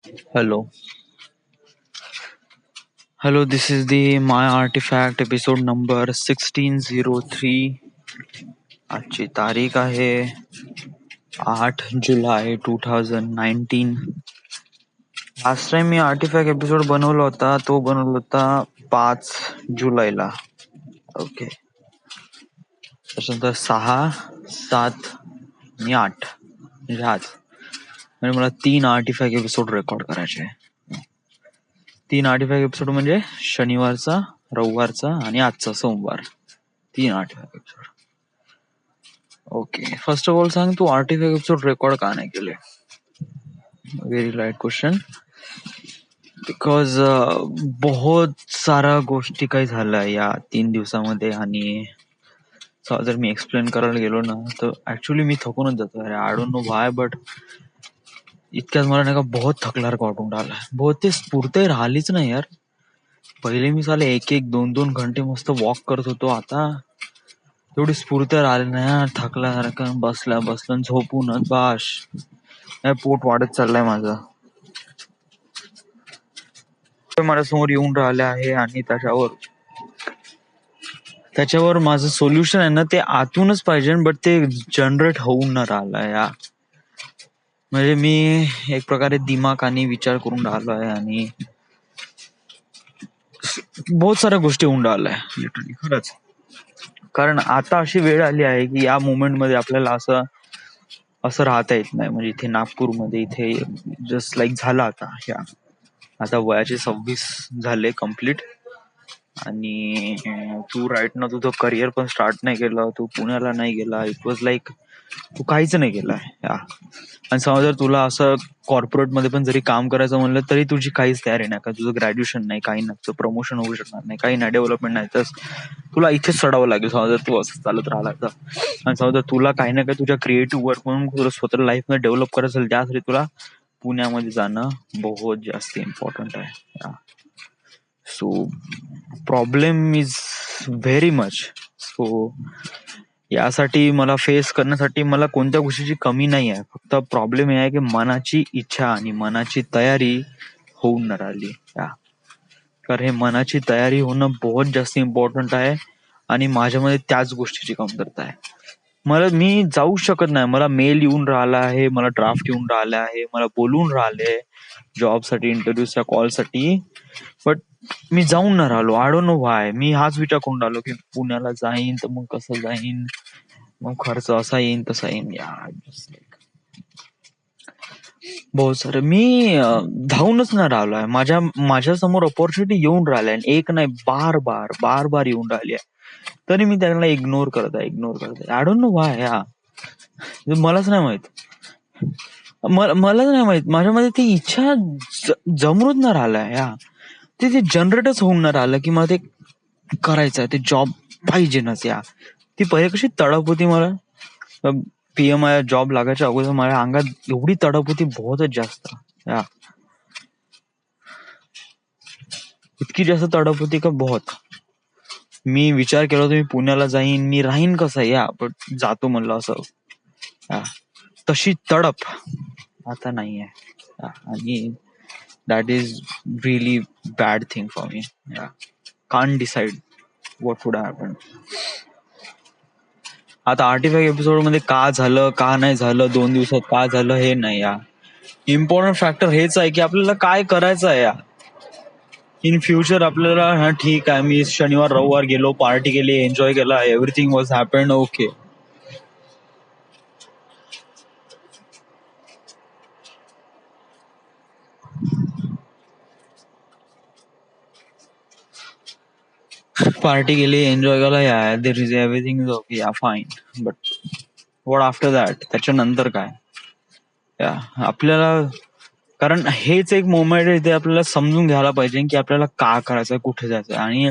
Hello. Hello, this is the My Artifact episode number 1603. आजची तारीख आहे 8 जुलै 2019. लास्ट टाइम मी artefact episode बनवला होता तो बनवला होता 5 जुलैला. ओके. त्याच्यानंतर 6, 7 आणि 8 म्हणजे आज. म्हणजे मला 3 आर्टिफॅक्ट एपिसोड रेकॉर्ड करायचे. 3 आर्टिफॅक्ट एपिसोड म्हणजे शनिवारचा, रविवारचा आणि आजचा सोमवार. 3 artefact episode. Okay. First of all सांग, तू आर्टिफॅक्ट एपिसोड रेकॉर्ड का नाही केले? Very light question. बिकॉज बहुत सारा गोष्टी काही झाल्या या 3 दिवसामध्ये आणि जर मी एक्सप्लेन करायला गेलो ना तर ऍक्च्युली मी थकूनच जातो. अरे I don't know why, but इतक्यात मला नाही का बहुत थकल्यासारखं वाटून राहिला. बहुत ते स्फूर्ती राहिलीच नाही यार. पहिले मी साले 1-2 घंटे मस्त वॉक करत होतो. आता तेवढी स्फूर्ती राहिली नाही यार. थकल्यासारखं बसलं झोपूनच बाश. पोट वाढत चाललंय माझं. माझ्या समोर येऊन राहिलं आहे आणि त्याच्यावर माझं सोल्युशन आहे ना, ते आतूनच पाहिजे, बट ते जनरेट होऊन न राहिलंय यार. म्हणजे मी एक प्रकारे दिमाखाने विचार करून राहिलो आहे आणि बहुत साऱ्या गोष्टी होऊन राहिल्या लिटरली, खरंच. कारण आता अशी वेळ आली आहे की या मोमेंट मध्ये आपल्याला असं राहता येत नाही. म्हणजे इथे नागपूरमध्ये इथे जस्ट लाईक झालं आता वयाचे 26 झाले कम्प्लीट. आणि तू राईट ना तुझं करिअर पण स्टार्ट नाही केलं, तू पुण्याला नाही गेला. इट वॉज लाईक तू काहीच नाही केलं या. आणि समजा जर तुला असं कॉर्पोरेट मध्ये पण जरी काम करायचं म्हणलं तरी तुझी काहीच तयारी नाही. का तुझं ग्रॅज्युएशन नाही, काही नाही, तुझं प्रमोशन होऊ शकणार नाही, काही नाही, डेव्हलपमेंट नाही. तर तुला इथेच चढावं लागेल समजा जर तू असं चालत राहिला तर. आणि समजा जर तुला काही ना काही तुझ्या क्रिएटिव्ह वर्क म्हणून तुला स्वतः लाईफ मध्ये डेव्हलप करायचं असेल, त्यासाठी तुला पुण्यामध्ये जाणं बहुत जास्त इम्पॉर्टंट आहे. So problem is very much. So यासाठी मला फेस करण्यासाठी मला कोणत्या गोष्टीची कमी नाही आहे. फक्त प्रॉब्लेम हे आहे की मनाची इच्छा आणि मनाची तयारी होऊन न राहिली. कारण हे मनाची तयारी होणं बहुत जास्त इम्पॉर्टंट आहे आणि माझ्यामध्ये त्याच गोष्टीची कमतरता आहे. मी जाऊ शकत नाही. मला मेल येऊन राहिला आहे, मला ड्राफ्ट येऊन राहिला आहे, मला बोलून राहिले जॉबसाठी, इंटरव्ह्यूच्या कॉलसाठी, बट मी जाऊन न राहिलो. I don't know why. मी हाच विचार करून राहिलो की पुण्याला जाईन तर मग कसं जाईन, मग खर्च असा येईन तसा येईन. बहुत सारे मी धावूनच नाही राहिलोय. माझ्या समोर ऑपॉर्च्युनिटी येऊन राहिल्या, एक नाही बार बार येऊन राहिली आहे, तरी मी त्यांना इग्नोर करत आहे. I don't know why. मलाच नाही माहित. मलाच नाही माहित. माझ्यामध्ये ती इच्छा जमूनच नाही राहिलाय ते जनरेटच होऊन नाही राहिलं की मला ते करायचं आहे, ते जॉब पाहिजेनच ती पहिले कशी तडप होती मला पीएमआय जॉब लागायच्या अगोदर. माझ्या अंगात एवढी तडप होती बहुतच जास्त. इतकी जास्त तडप होती का बहुत. मी विचार केला होता मी पुण्याला जाईन, मी राहीन कसं पण जातो म्हणलं असं. तशी तडप आता नाहीये आणि that is really bad thing for me. Can't decide what would happen. आता आर्टिफॅक्ट एपिसोड मध्ये का झालं का नाही झालं, 2 दिवसात का झालं हे नाही. इम्पॉर्टंट फॅक्टर हेच आहे की आपल्याला काय करायचं आहे इन फ्युचर. आपल्याला ठीक आहे, मी शनिवार रविवार गेलो, पार्टी केली, एन्जॉय केला, everything was happen, okay. Party केली, एन्जॉय केला, there is everything is okay, fine. But what after that? त्याच्यानंतर काय आपल्याला. कारण हेच एक मोमेंट आहे ते आपल्याला समजून घ्यायला पाहिजे की आपल्याला का करायचंय, कुठे जायचंय. आणि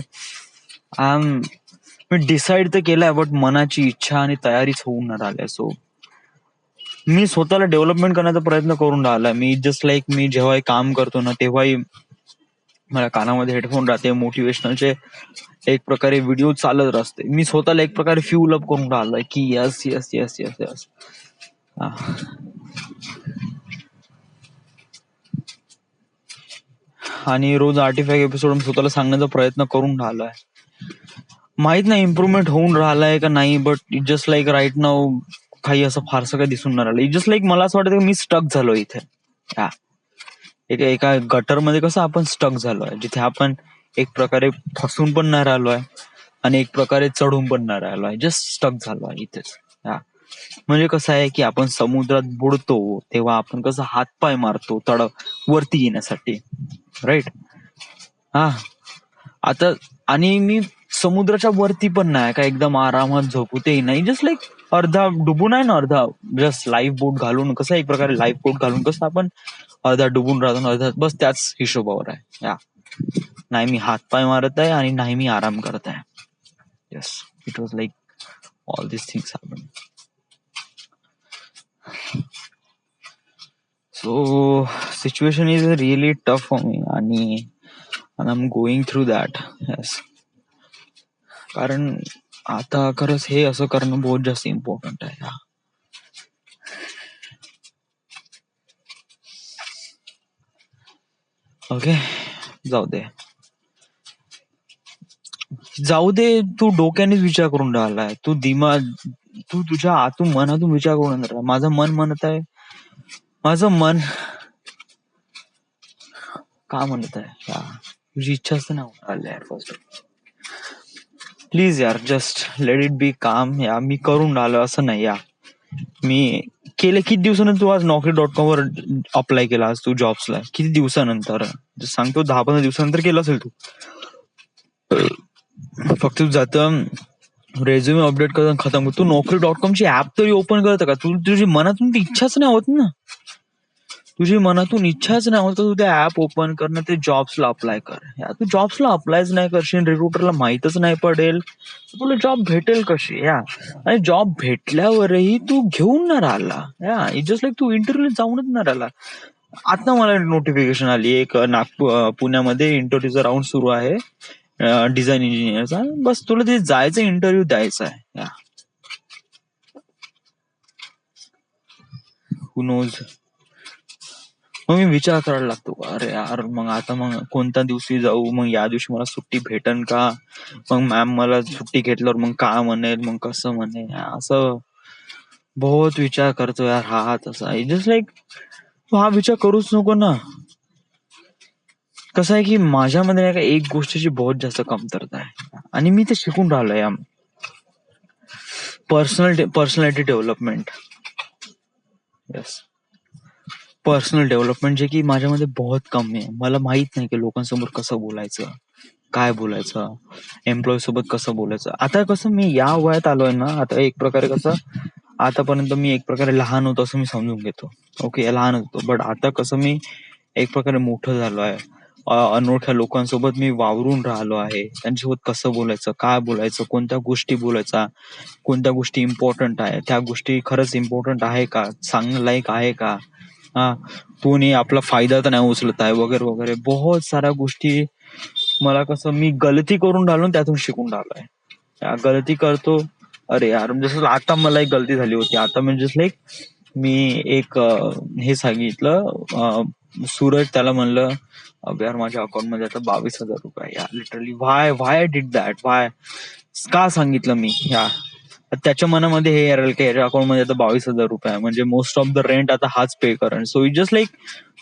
मी डिसाईड तर केलंय, बट मनाची इच्छा आणि तयारीच होऊन नाही राहिल्या. सो मी स्वतःला डेव्हलपमेंट करण्याचा प्रयत्न करून राहिलाय. मी जस्ट लाईक मी जेव्हाही काम करतो ना तेव्हाही माझ्या कानामध्ये हेडफोन राहते, मोटिवेशनलचे एक प्रकारे व्हिडिओ चालत असते. मी स्वतःला एक प्रकारे फ्यूल अप करून राहिलोय की yes yes yes yes yes. आणि रोज आर्टिफॅक्ट एपिसोड स्वतःला सांगण्याचा प्रयत्न करून राहिलोय. माहित नाही इम्प्रुव्हमेंट होऊन राहिलाय का नाही, but it just like right now काही असं फारसं काही दिसून नाही राहिलं. इट जस्ट लाईक मला असं वाटतं की मी स्टक झालो इथे. हा, एका गटरमध्ये कसं आपण स्टक झालोय, जिथे आपण एक प्रकारे फसून पण नाही राहिलोय आणि एक प्रकारे चढून पण नाही राहिलोय, जस्ट स्टक झालोय इथेच. हा, म्हणजे कसं आहे की आपण समुद्रात बुडतो तेव्हा आपण कसं हातपाय मारतो तळ वरती येण्यासाठी, राईट? हा, आता आणि मी समुद्राच्या वरती पण नाही का एकदम आरामात झोपू, तेही नाही. जस्ट लाईक अर्धा डुबून आहे ना, अर्धा जस्ट लाईफ बोट घालून, कसं एक प्रकारे लाईफ बोट घालून कसं आपण अर्धा डुबून राहतो ना, अर्धा, बस त्याच हिशोबावर आहे. या, नाही मी हातपाय मारत आहे आणि नाही मी आराम करत आहे. Yes, it was like all this things happen. So situation is really tough for me आणि I am going through that. Yes, कारण आता खरंच हे असं करणं बहुत जास्त इम्पॉर्टंट आहे. ओके, जाऊ दे जाऊ दे, तू डोक्यानेच विचार करून राहिलाय, तू तुझ्या आतून मनातून विचार करून राहिला. माझं मन म्हणत आहे, माझं मन का म्हणत आहे तुझी इच्छाच तर नाही होऊन राहिली यार. फर्स्ट प्लीज यार, जस्ट लेट इट बी काम. या, मी करून राहिलो असं नाही. या, मी केले किती दिवसानंतर. तू आज Naukri.com वर अप्लाय केला, आज तू जॉब्सला किती दिवसानंतर सांगतो? 10-15 दिवसानंतर केलं असेल तू. फक्त तू जातं रेझ्युमे अपडेट करत खतम. तू Naukri.com ची ऍप तरी ओपन करत का? तुझी मनातून ती इच्छाच नाही होत ना, तुझी मनातून इच्छाच नाही होत, तू त्या ऍप ओपन करणं, ते जॉब्सला अप्लाय कर. या, तू जॉब्सला अप्लायच नाही करशील, रिक्रुटरला माहितच नाही पडेल, तुला जॉब भेटेल कशी? या, आणि जॉब भेटल्यावरही तू घेऊन नाही राहिला. या, इट जस्ट लाईक तू इंटरव्ह्यू जाऊनच नाही राहिला. आता मला नोटिफिकेशन आली, एक पुण्यामध्ये इंटरव्ह्यूचा राऊंड सुरू आहे डिझाईन इंजिनियरचा. बस तुला ते जायचं, इंटरव्ह्यू द्यायचा आहे. या, हु नोज. मग मी विचार करायला लागतो, अरे यार मग आता मग कोणत्या दिवशी जाऊ, मग या दिवशी मला सुट्टी भेटन का, मग मॅम मला सुट्टी घेतल्यावर मग काय म्हणेल, मग कसं म्हणेल, असं बहुत विचार करतो यार. हा तसा जस्ट लाईक हा विचार करूच नको ना. कसं आहे की माझ्यामध्ये नाही का एक गोष्टीची बहुत जास्त कमतरता आहे आणि मी ते शिकून राहिलोय. Personality development. Yes, personal development, जे की माझ्यामध्ये बहुत कमी आहे. मला माहित नाही की लोकांसमोर कसं बोलायचं, काय बोलायचं, एम्प्लॉई सोबत कसं बोलायचं. आता कसं मी या वयात आलोय ना, आता एक प्रकारे कसं, आतापर्यंत मी एक प्रकारे लहान होतो असं मी समजून घेतो. ओके, लहान होतो, बट आता कसं मी एक प्रकारे मोठं झालो आहे. अनोळख्या लोकांसोबत मी वावरून राहिलो आहे. त्यांच्यासोबत कसं बोलायचं, काय बोलायचं, कोणत्या गोष्टी बोलायचा, कोणत्या गोष्टी इम्पॉर्टंट आहे, त्या गोष्टी खरंच इम्पॉर्टंट आहे का, सांगणं लायक आहे का, हा, कोणी आपला फायदा तर नाही उचलत आहे, वगैरे वगैरे बहुत साऱ्या गोष्टी. मला कसं मी गलती करून राहिलो, त्यातून शिकून राहिलोय. गलती करतो, अरे यार जसं आता मला एक गलती झाली होती. आता म्हणजे जस्ट लाईक मी एक हे सांगितलं, सूरज त्याला म्हणलं, अब यार माझ्या अकाउंट मध्ये आता 22,000 रुपये. यार literally why why did that, why, का सांगितलं मी? या, त्याच्या मनामध्ये हे यार की याच्या अकाउंट मध्ये आता 22,000 रुपये आहे, म्हणजे मोस्ट ऑफ द रेंट आता हाच पे करेन. सो इट जस्ट लाईक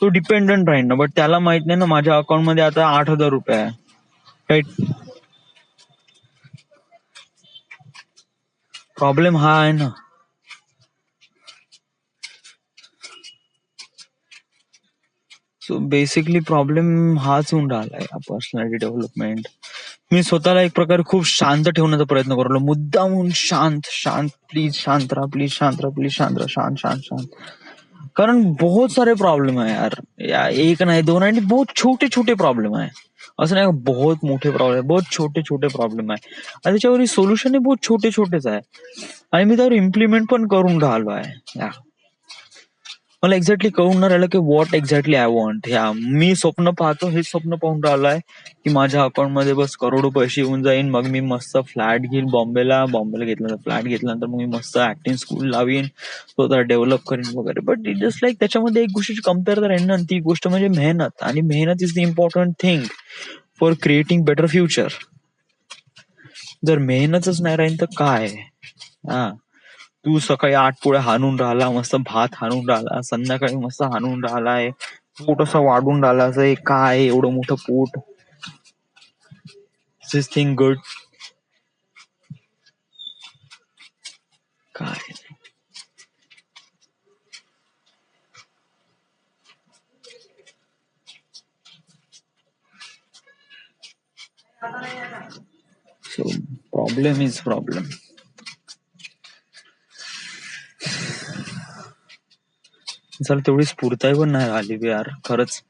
तो डिपेंडंट राहील ना. बट त्याला माहित नाही ना माझ्या अकाउंट मध्ये आता 8,000 रुपये आहे, राईट? प्रॉब्लेम हा आहे ना. सो बेसिकली प्रॉब्लेम हाच होऊन राहिलाय, पर्सनॅलिटी डेव्हलपमेंट. मी स्वतःला एक प्रकारे खूप शांत ठेवण्याचा प्रयत्न करलो, मुद्दामून शांत शांत, प्लीज शांत राहा, प्लीज शांत राहा, प्लीज शांत राहा, शांत शांत शांत. कारण बहुत सारे प्रॉब्लेम आहे यार, एक नाही दोन आहे, बहुत छोटे छोटे प्रॉब्लेम आहे. असं नाही बहुत मोठे प्रॉब्लेम, बहुत छोटे छोटे प्रॉब्लेम आहे आणि त्याच्यावर सोल्युशन बहुत छोटे छोटेच आहे आणि मी त्यावर इम्प्लिमेंट पण करून राहिलो आहे. मला एक्झॅक्टली कळून नाही राहिलं की व्हॉट एक्झॅक्टली आय वॉन्ट. ह्या मी स्वप्न पाहतो, हे स्वप्न पाहून राहिलोय की माझ्या अकाउंट मध्ये बस करोडो पैसे येऊन जाईन, मग मी मस्त फ्लॅट घेईन बॉम्बेला घेतल्यानंतर फ्लॅट घेतल्यानंतर मग मी मस्त ऍक्टिंग स्कूल लावीन, स्वतः डेव्हलप करीन वगैरे. बट इट जस्ट लाईक त्याच्यामध्ये एक गोष्टीची कम्पेअर राहील ना, ती गोष्ट म्हणजे मेहनत. आणि मेहनत is the important thing for creating better future. जर मेहनतच नाही राहील तर काय. हा, तू सकाळी 8 पोळ्या हाणून राहिला, मस्त भात हाणून राहिला, संध्याकाळी मस्त हाणून राहिलाय, पोट असं वाढून राहिला, असं काय एवढं मोठं पोट. दिस थिंग गुड काय. So problem is problem. चल तेवढी स्फूर्ताही पण नाही आली बे यार खरंच.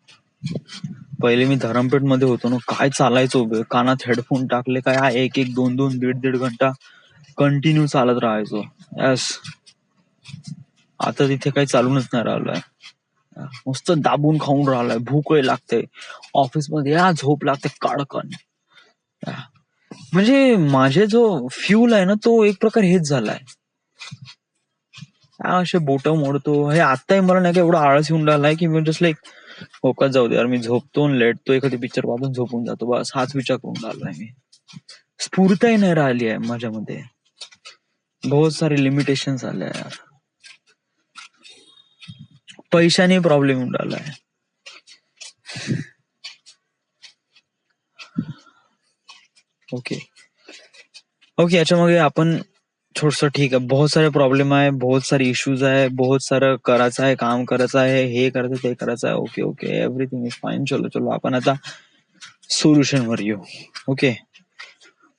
पहिले मी धरमपेठ मध्ये होतो ना, काय चालायचो बे, कानात हेडफोन टाकले काय, एक एक दोन दोन दीड दीड घंटा कंटिन्यू चालत राहायचो. यस, आता तिथे काही चालूनच नाही राहिलोय. मस्त दाबून खाऊन राहिलाय, भूकही लागते, ऑफिस मध्ये या झोप लागते काडकन. म्हणजे माझे जो फ्यूल आहे ना, तो एक प्रकार हेच झालाय. असे बोट मोडतो हे. आताही मला नाही का एवढा आळस येऊन राहिलाय की मी जस्ट लाईक हो का जाऊ दे यार, मी झोपतो लेटतो, एखादी पिक्चर पाहून झोपून जातो, बस हाच विचार करून राहिलाय मी. स्फूर्तही नाही राहिली आहे माझ्यामध्ये. बहुत सारे लिमिटेशन आले यार. पैशाने प्रॉब्लेम येऊन राहिलाय. ओके ओके, याच्या मागे आपण थोडस ठीक आहे, बहुत सारे प्रॉब्लेम आहे, बहुत सारे इश्यूज आहे, बहुत सारं करायचं आहे, काम करायचं आहे, हे करायचं ते करायचं आहे. Okay okay, everything is fine. चलो चलो, आपण आता सोल्युशन वर येऊ. ओके,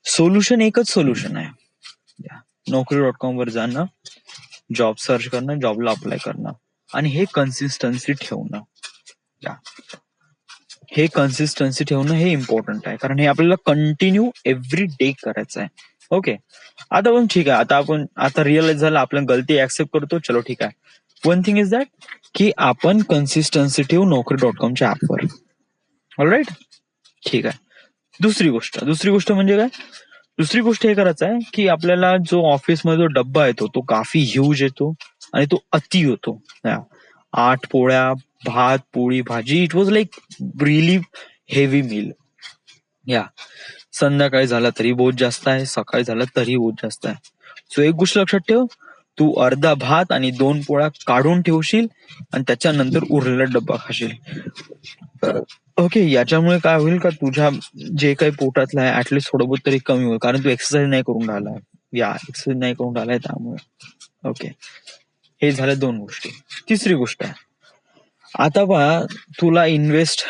सोल्युशन एकच सोल्युशन आहे. Naukri.com वर जाणं, जॉब सर्च करणं, जॉबला अप्लाय करणं, आणि हे कन्सिस्टन्सी ठेवणं. हे कन्सिस्टन्सी ठेवणं हे इम्पॉर्टंट आहे, कारण हे आपल्याला कंटिन्यू एव्हरी डे करायचं आहे. ओके, आता पण ठीक आहे, आता आपण आता रिअलाइज झालं, आपल्या गलती ऍक्सेप्ट करतो, चलो ठीक आहे. वन थिंग इज दॅट की आपण कन्सिस्टन्सी ठेवू Naukri.comच्या ऍपवर. ऑलराईट, ठीक आहे. दुसरी गोष्ट म्हणजे काय, दुसरी गोष्ट हे करायचं आहे की आपल्याला जो ऑफिसमध्ये जो डब्बा येतो तो काफी ह्यूज येतो आणि तो अति होतो. 8 पोळ्या, भात, पोळी, भाजी, it was like really heavy meal. Yeah संध्याकाळी झाला तरी बहुत जास्त आहे, सकाळी झाला तरी बहुत जास्त आहे. सो एक गोष्ट लक्षात ठेव, तू अर्धा भात आणि 2 पोळ्या काढून ठेवशील आणि त्याच्यानंतर उरलेला डब्बा खाशील. ओके, याच्यामुळे काय होईल का तुझ्या जे काही पोटातलं आहे ऍटलिस्ट थोडं बहुत तरी कमी होईल, कारण तू एक्सरसाइज नाही करून राहिलाय. एक्सरसाइज नाही करून राहिलाय त्यामुळे. ओके, हे झाल्या 2 गोष्टी. तिसरी गोष्ट आहे, आता पहा, तुला इन्व्हेस्ट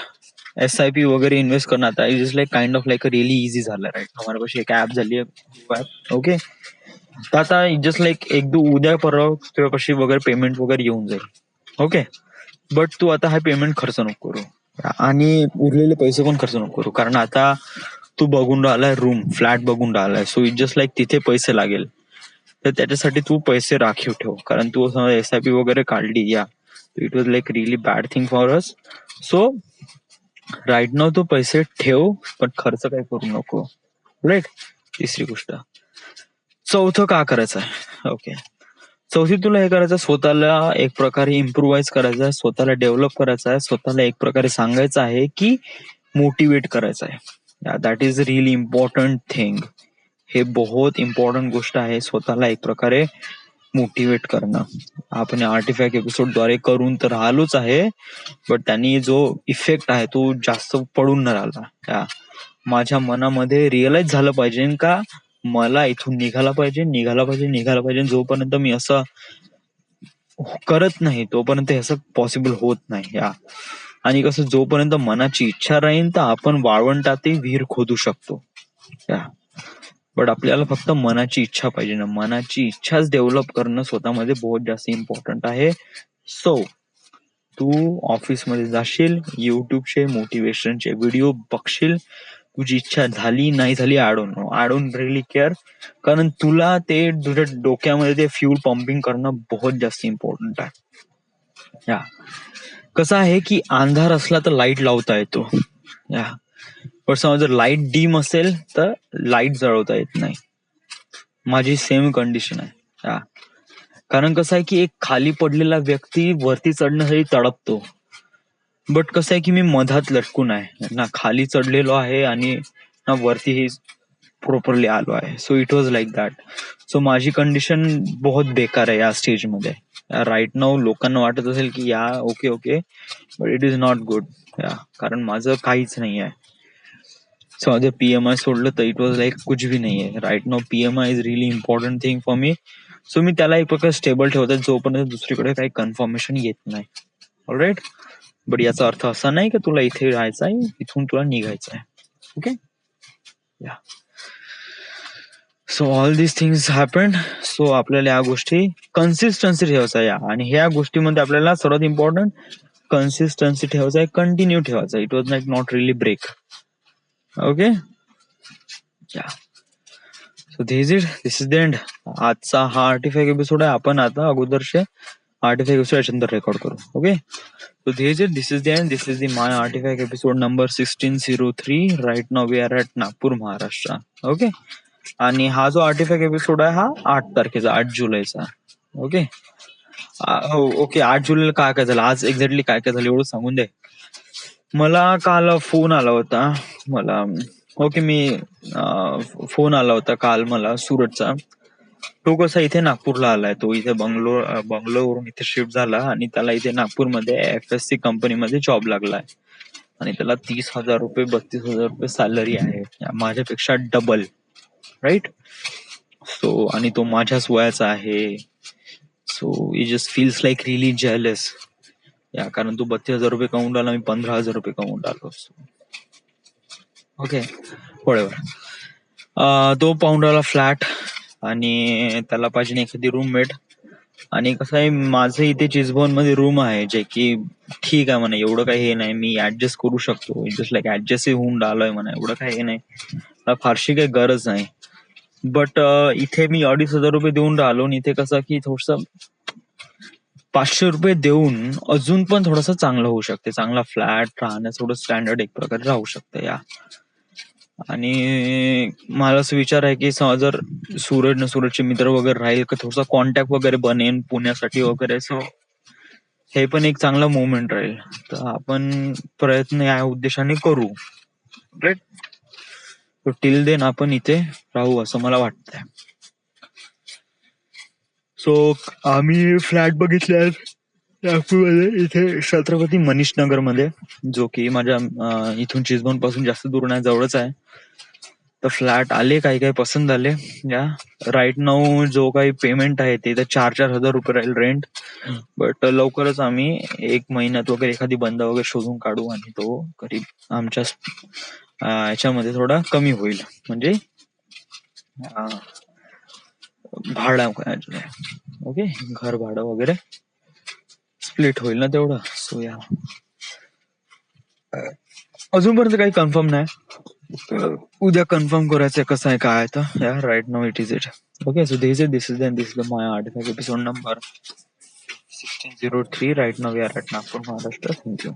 SIP वगैरे इन्व्हेस्ट करणं आता is like kind of like really easy झालं. राईट, हमारे पास एक ऍप झाली आहे. ओके, तर आता जस्ट लाईक एक दो उद्या परवा तुझ्यापाशी वगैरे पेमेंट वगैरे येऊन जाईल. ओके, बट तू आता हा पेमेंट खर्च नको करू आणि उरलेले पैसे पण खर्च नको करू, कारण आता तू बघून राहिलाय रूम, फ्लॅट बघून राहिलाय. सो इट जस्ट लाईक तिथे पैसे लागेल, तर त्याच्यासाठी तू पैसे राखीव ठेव, कारण तू SIP वगैरे काढली. It was like really bad thing for us. So right now तू पैसे ठेव, पण खर्च काही करू नको. राईट, तिसरी गोष्ट. चौथं का करायचं आहे, ओके, चौथी तुला हे करायचं, स्वतःला एक प्रकारे इम्प्रुव्हाइज करायचं आहे, स्वतःला डेव्हलप करायचं आहे, स्वतःला एक प्रकारे सांगायचं आहे की मोटिवेट करायचं आहे. That is really important thing. हे बहुत इम्पॉर्टंट गोष्ट आहे, स्वतःला एक प्रकारे मोटिवेट करणं. आपण आर्टिफॅक्ट एपिसोड द्वारे करून तर राहिलोच आहे, बट त्यांनी जो इफेक्ट आहे तो जास्त पडून न राहिला. माझ्या मनामध्ये रिअलाइज झालं पाहिजे का मला इथून निघाला पाहिजे. जोपर्यंत मी असं करत नाही तोपर्यंत हे असं पॉसिबल होत नाही. आणि कसं, जोपर्यंत मनाची इच्छा राहील तर आपण वाळवंटातही विहीर खोदू शकतो. बट आपल्याला फक्त मनाची इच्छा पाहिजे ना, मनाची इच्छाच डेव्हलप करणं स्वतःमध्ये बहुत जास्त इम्पॉर्टंट आहे. सो तू ऑफिसमध्ये जाशील, युट्यूबचे मोटिवेशनचे व्हिडिओ बघशील, तुझी इच्छा झाली नाही झाली, आय डोंट रिअली केअर, कारण तुला ते तुझ्या डोक्यामध्ये ते फ्यूल पंपिंग करणं बहुत जास्त इम्पॉर्टंट आहे. या कसं आहे की अंधार असला तर लाईट लावता येतो, या पण समजा जर लाईट डीम असेल तर लाईट जळवता येत नाही. माझी सेम कंडिशन आहे. या कारण कसं आहे की एक खाली पडलेला व्यक्ती वरती चढण्यासाठी तडपतो, बट कसं आहे की मी मधात लटकून आहे ना, खाली चढलेलो आहे आणि ना वरतीही प्रॉपरली आलो आहे. So it was like that. So माझी कंडिशन बहुत बेकार आहे या स्टेज मध्ये. राईट नाऊ लोकांना वाटत असेल की या okay okay, but it is not good. या कारण माझं काहीच नाही आहे. सो जर पीएमआय सोडलं तर इट वॉज लाईक कुछ भी नाही आहे. Right now PMI is really important thing for me. So मी त्याला एक प्रकारे स्टेबल ठेवतात जोपर्यंत दुसरीकडे काही कन्फर्मेशन येत नाही. ऑलराईट. बट याचा अर्थ असा नाही की तुला इथे राहायचं आहे, इथून तुला निघायचं आहे. Okay. Yeah so all this things happen. So आपल्याला या गोष्टी कन्सिस्टन्सी ठेवायचा या, आणि ह्या गोष्टीमध्ये आपल्याला सर्वात इम्पॉर्टंट कन्सिस्टन्सी ठेवायचा आहे, कंटिन्यू ठेवायचा. It was like not really break. Okay. Yeah so this is the end. आजचा हा आर्टिफॅक्ट एपिसोड आहे. आपण आता अगोदरचे आर्टिफॅक्ट एपिसोड याच्यानंतर रेकॉर्ड करू. Okay. So this is the end. This is the My Artifact episode number 1603. Right now we are at Nagpur, Maharashtra. Okay. आणि हा जो आर्टिफॅक्ट एपिसोड आहे हा 8 तारखेचा, 8 जुलैचा. ओके. हो ओके. 8 जुलैला काय काय झालं, आज एक्झॅक्टली काय काय झालं एवढं सांगून दे. मला काल फोन आला होता. मला ओके मी फोन आला होता काल मला सुरतचा. तो कसा इथे नागपूरला आलाय. तो इथे बंगलोरवरून इथे शिफ्ट झाला आणि त्याला इथे नागपूरमध्ये FSC कंपनीमध्ये जॉब लागलाय आणि त्याला 30,000 रुपये 32,000 रुपये सॅलरी आहे, माझ्यापेक्षा डबल. राईट. सो आणि तो माझ्याच वयाचा आहे. So it just feels like really jealous. या कारण तो 32,000 रुपये कमवून राहिला, मी 15,000 रुपये कमवून राहिलो. ओके. बरोबर. तो पाहून राहिला फ्लॅट आणि त्याला पाहिजे एखादी रूममेट. आणि कसं आहे माझं इथे चिजभवन मध्ये रूम आहे, जे की ठीक आहे म्हणा, एवढं काही हे नाही, मी ऍडजस्ट करू शकतो. जस्ट लाईक ऍडजस्ट होऊन राहिलोय म्हणा, एवढं काही हे नाही, मला फारशी काही गरज नाही. बट इथे मी 2,500 रुपये देऊन राहिलो आणि इथे कसं की थोडस 500 रुपये देऊन अजून पण थोडस चांगलं होऊ शकते. चांगला फ्लॅट राहण्यास थोडं स्टँडर्ड एक प्रकारे राहू शकतं. या आणि मला असं विचार आहे की जर सूरजचे मित्र वगैरे राहील का, थोडासा कॉन्टॅक्ट वगैरे बनेन पुण्यासाठी वगैरे. सो हे पण एक चांगला मुवमेंट राहील. तर आपण प्रयत्न या उद्देशाने करू. राईट. टिल देन आपण इथे राहू असं मला वाटतंय. सो आम्ही फ्लॅट बघितले नागपूरमध्ये, इथे छत्रपती मनीष नगर मध्ये, जो की माझ्या इथून चिजभवन पासून जास्त दूर नाही, जवळच आहे. तर फ्लॅट आले, काही काही पसंत आले. या राईट नाऊ जो काही पेमेंट आहे ते 4,000 रुपये राहील रेंट. बट लवकरच आम्ही 1 महिन्यात वगैरे एखादी बंद वगैरे शोधून काढू आणि तो करीब आमच्या याच्यामध्ये थोडा कमी होईल, म्हणजे भाडा. ओके. घर भाडं वगैरे स्प्लिट होईल ना तेवढं. सो या अजूनपर्यंत काही कन्फर्म नाही. उद्या कन्फर्म करायचं कसं आहे काय तर. Yeah right now it is it. Okay. So this is the my artifact episode number 1603. Right now we are at Nagpur, Maharashtra. Thank you.